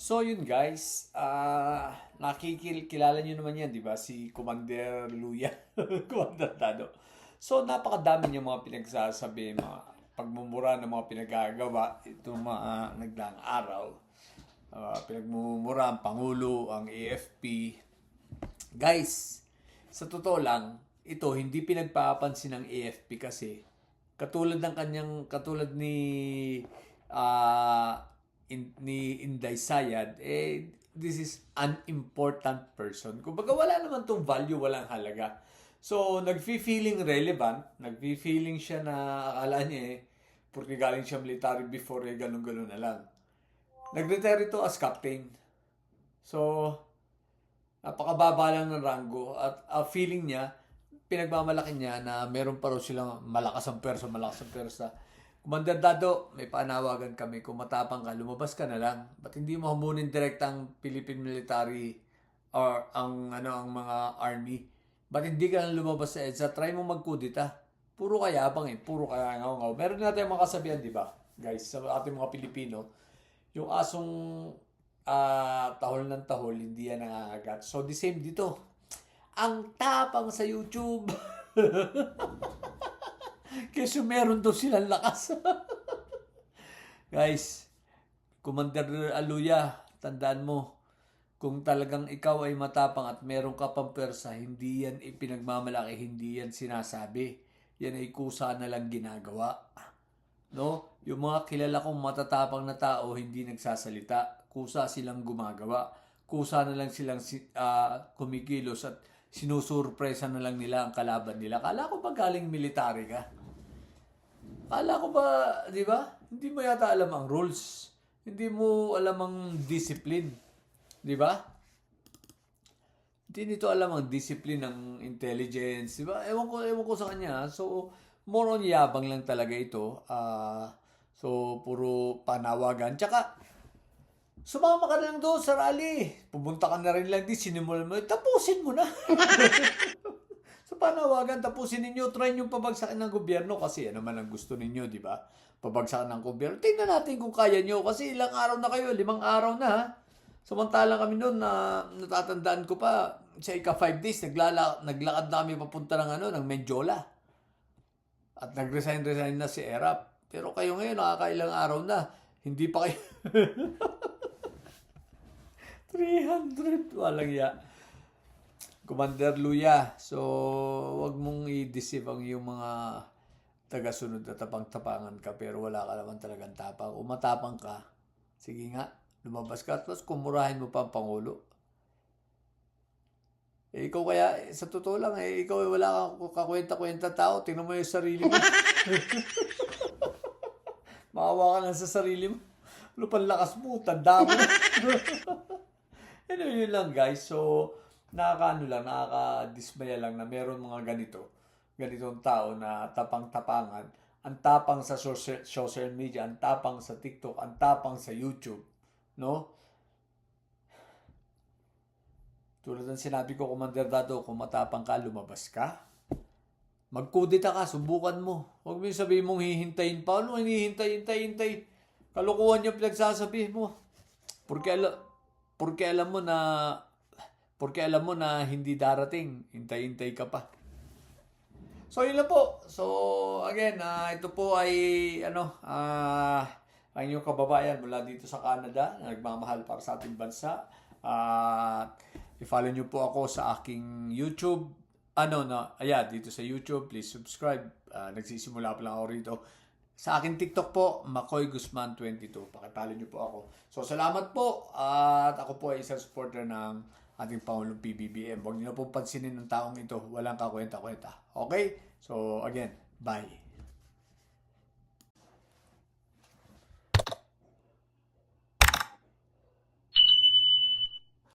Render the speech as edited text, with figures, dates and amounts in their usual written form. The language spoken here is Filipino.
So yun guys, nakikilala nyo naman yan, di ba? Si Commander Luya, Commander Dado. So napakadami niya mga pinagsasabi, mga pagmumura ng mga pinagagawa itong mga nagdaang araw. Pinagmumura ang Pangulo, ang AFP. Guys, sa totoo lang, ito hindi pinagpapansin ng AFP kasi katulad ni Inday Sayad, this is an important person. Kumbaga wala naman tong value, walang halaga. So, nagfi-feeling relevant, nagfi-feeling siya na akala niya porque galing siya military before, ganun-ganun na lang. Nag-retire ito as captain. So, napakababa lang ng rango at feeling niya, pinagmamalaki niya na meron pa raw silang malakas ang persa. Commander Dado, may panawagan kami. Kung matapang ka, lumabas ka na lang. Ba't hindi mo hamunin direct ang Philippine military or ang mga army? Ba't hindi ka lang lumabas sa EDSA? Try mo magkudita. Puro kayabang puro kayangaw. Meron na tayong mga kasabihan, di ba? Guys, sa ating mga Pilipino, yung asong tahol ng tahol, hindi yan nangangagat. So, the same dito. Ang tapang sa YouTube. Kasi meron daw silang lakas. Guys, Commander Aluya, tandaan mo, kung talagang ikaw ay matapang at meron ka pang persa, hindi yan ipinagmamalaki, hindi yan sinasabi. Yan ay kusa na lang ginagawa. No? Yung mga kilala kong matatapang na tao, hindi nagsasalita. Kusa silang gumagawa. Kusa na lang silang kumikilos at sinusurpresa na lang nila ang kalaban nila. Kala ko ba galing military ka? Kala ko ba, di ba? Hindi mo yata alam ang rules. Hindi mo alam ang discipline. Di ba? Hindi nito alam ang discipline ng intelligence. Di ba? Ewan ko sa kanya. So, more on yabang lang talaga ito. So, puro panawagan. Tsaka, sumama ka na lang doon sa rally. Pumunta ka na rin lang di, sinimulan mo. Tapusin mo na. Sa panawagan, tapusin ninyo, try nyo pabagsakin ng gobyerno kasi ano man ang gusto ninyo, di ba? Pabagsakan ng gobyerno. Tingnan natin kung kaya nyo kasi ilang araw na kayo, 5 araw na ha. Samantalang kami noon na natatandaan ko pa, sa ika 5 days, naglakad na kami papunta ng Menjola. At nag-resign na si Erap. Pero kayo ngayon, nakakailang araw na. Hindi pa kayo... 300, walang ya. Commander Luya, so wag mong i-deceive ang yung mga taga-sunod na tapang-tapangan ka pero wala ka naman talagang tapang. Umatapang ka, sige nga, lumabas ka tapos kumurahin mo pa ang Pangulo. Ikaw kaya, sa totoo lang, ikaw wala kang kakwenta-kwenta tao, tingnan mo yung sarili mo. Maawa ka lang sa sarili mo. Ano pang lakas mo, tanda mo. Yun lang guys, so nakakadismaya lang na meron mga ganitong tao na tapang-tapangan. Ang tapang sa social media, ang tapang sa TikTok, ang tapang sa YouTube. No? Tulad ng sinabi ko, Commander Dado, kung matapang ka, lumabas ka. Magkudita ka, subukan mo. Huwag mo sabihin mong hihintayin pa. Ano hinihintay? Kalukuhan yung pinagsasabihin mo. Porque alam mo na hindi darating, hintay-hintay ka pa. So yun lang po. So again, ito po ay ang inyong kababayan mula dito sa Canada na nagmamahal para sa ating bansa. I-follow nyo po ako sa aking YouTube. Dito sa YouTube, please subscribe. Nagsisimula pa lang ako rito. Sa akin TikTok po, Makoy Guzman 22. Pakipalo nyo po ako. So, salamat po. At ako po ay isang supporter ng ating Pangulong PBBM. Huwag nyo na po pansinin ng taong ito. Walang kakwenta-kwenta. Okay? So, again, bye.